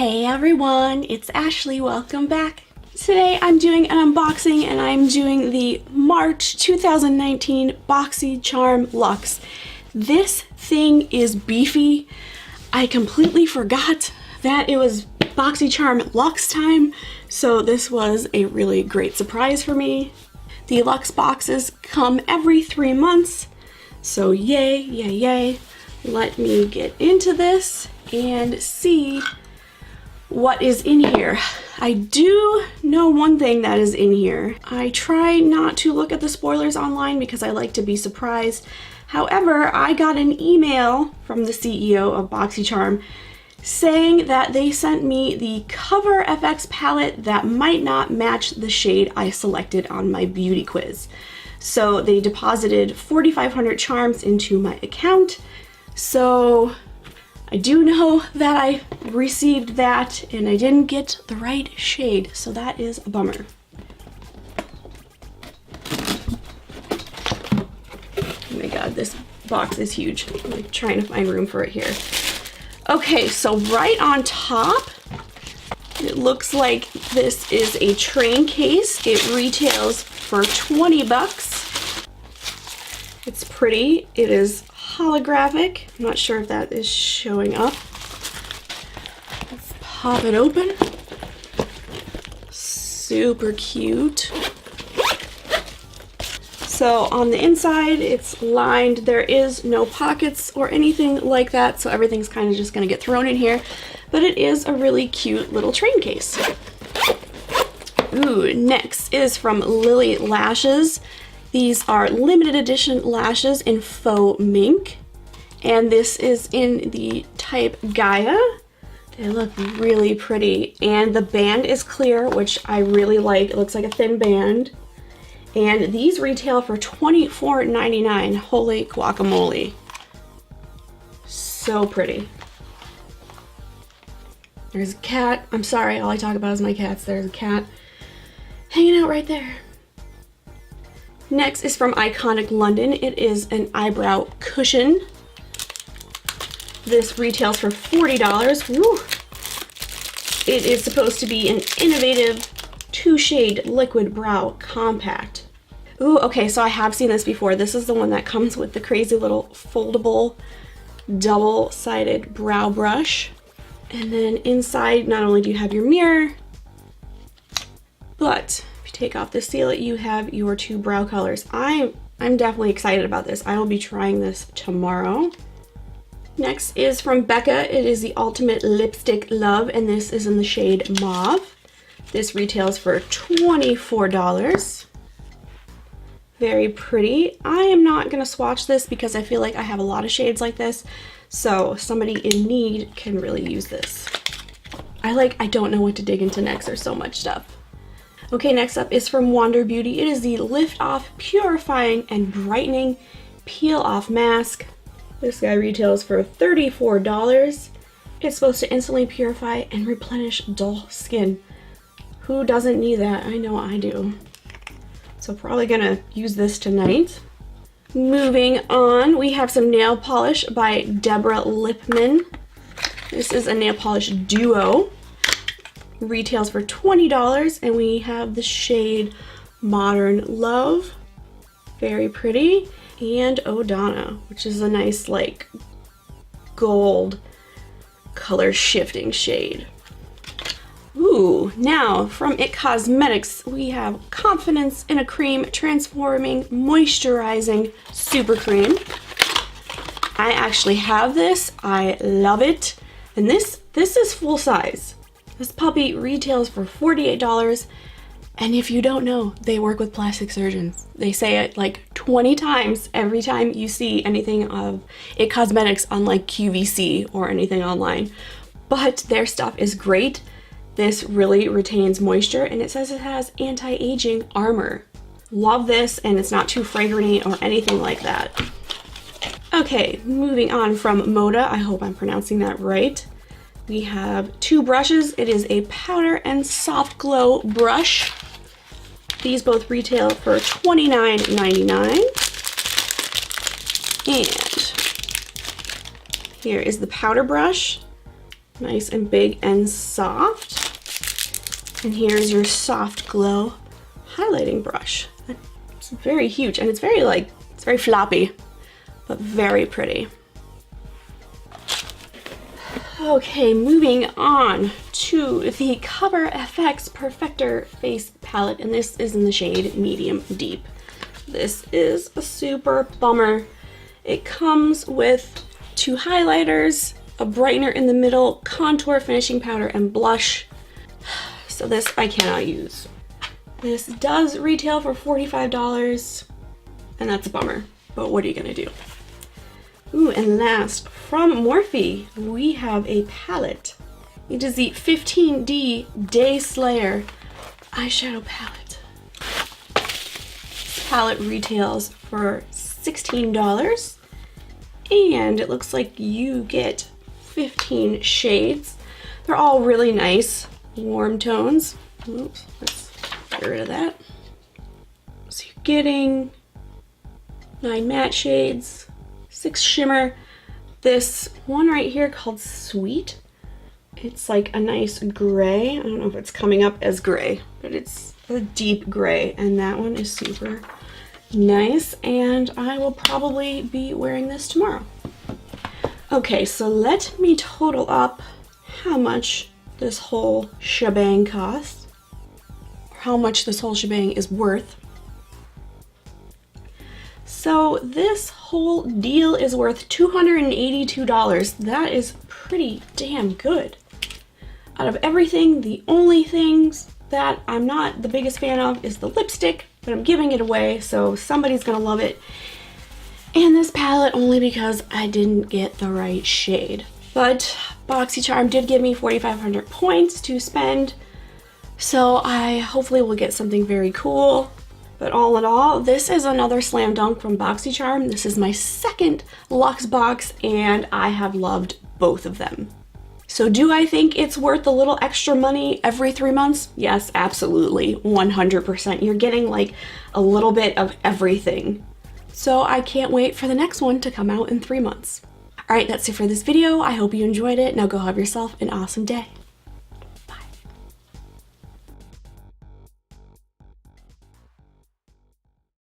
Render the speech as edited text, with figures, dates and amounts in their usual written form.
Hey everyone, it's Ashley. Welcome back. Today I'm doing an unboxing and I'm doing the March 2019 Boxycharm Luxe. This thing is beefy. I completely forgot that it was Boxycharm Luxe time, so this was a really great surprise for me. The Luxe boxes come every 3 months, so yay, yay, yay. Let me get into this and see what is in here. I do know one thing that is in here. I try not to look at the spoilers online because I like to be surprised. However, I got an email from the CEO of Boxycharm saying that they sent me the CoverFX palette that might not match the shade I selected on my beauty quiz. So they deposited 4,500 charms into my account. So I do know that I received that and I didn't get the right shade, so that is a bummer. Oh my god, this box is huge. I'm like trying to find room for it here. Okay, so right on top, it looks like this is a Traincase. It retails for 20 bucks. It's pretty. It is holographic. I'm not sure if that is showing up. Let's pop it open. Super cute. So on the inside, it's lined. There is no pockets or anything like that, so everything's kind of just going to get thrown in here. But it is a really cute little Traincase. Ooh, next is from Lilly Lashes. These are limited edition lashes in Faux Mink, and this is in the type Gaia. They look really pretty, and the band is clear, which I really like. It looks like a thin band, and these retail for $24.99. Holy guacamole. So pretty. There's a cat. I'm sorry, all I talk about is my cats. There's a cat hanging out right there. Next is from Iconic London. It is an eyebrow cushion. This retails for $40. Woo. It is supposed to be an innovative 2-shade liquid brow compact. Ooh, okay, so I have seen this before. This is the one that comes with the crazy little foldable double-sided brow brush. And then inside, not only do you have your mirror, but take off the sealant, you have your 2 brow colors. I'm definitely excited about this. I will be trying this tomorrow. Next is from Becca. It is the Ultimate Lipstick Love, and this is in the shade Mauve. This retails for $24. Very pretty. I am not gonna swatch this because I feel like I have a lot of shades like this, so somebody in need can really use this. I don't know what to dig into next. There's so much stuff. Okay, next up is from Wander Beauty. It is the Lift Off Purifying and Brightening Peel Off Mask. This guy retails for $34. It's supposed to instantly purify and replenish dull skin. Who doesn't need that? I know I do. So probably gonna use this tonight. Moving on, we have some nail polish by Deborah Lippman. This is a nail polish duo. Retails for $20, and we have the shade Modern Love. Very pretty. And O'Donna, which is a nice like gold color shifting shade. Ooh, now from IT Cosmetics, we have Confidence in a Cream Transforming Moisturizing Super Cream. I actually have this. I love it. And this is full size. This puppy retails for $48, and if you don't know, they work with plastic surgeons. They say it like 20 times every time you see anything of IT Cosmetics on like QVC or anything online. But their stuff is great. This really retains moisture, and it says it has anti-aging armor. Love this, and it's not too fragranty or anything like that. Okay, moving on from Moda. I hope I'm pronouncing that right. We have 2 brushes. It is a powder and soft glow brush. These both retail for $29.99. And here is the powder brush. Nice and big and soft. And here's your Soft Glow highlighting brush. It's very huge, and it's very it's very floppy, but very pretty. Okay, moving on to the CoverFX Perfector Face Palette, and this is in the shade Medium Deep. This is a super bummer. It comes with 2 highlighters, a brightener in the middle, contour, finishing powder, and blush. So this I cannot use. This does retail for $45, and that's a bummer, but what are you gonna do? Ooh, and last, from Morphe, we have a palette. It is the 15D Day Slayer eyeshadow palette. This palette retails for $16, and it looks like you get 15 shades. They're all really nice, warm tones. Oops, let's get rid of that. So you're getting 9 matte shades, 6 shimmer. This one right here called Sweet, it's like a nice gray. I don't know if it's coming up as gray, but it's a deep gray, and that one is super nice, and I will probably be wearing this tomorrow. Okay, so let me total up how much this whole shebang costs, or how much this whole shebang is worth. So this whole deal is worth $282. That is pretty damn good. Out of everything, the only things that I'm not the biggest fan of is the lipstick, but I'm giving it away, so somebody's gonna love it. And this palette only because I didn't get the right shade. But Boxycharm did give me 4,500 points to spend, so I hopefully will get something very cool. But all in all, this is another slam dunk from Boxycharm. This is my second Luxe box, and I have loved both of them. So do I think it's worth a little extra money every 3 months? Yes, absolutely, 100%. You're getting like a little bit of everything. So I can't wait for the next one to come out in 3 months. All right, that's it for this video. I hope you enjoyed it. Now go have yourself an awesome day.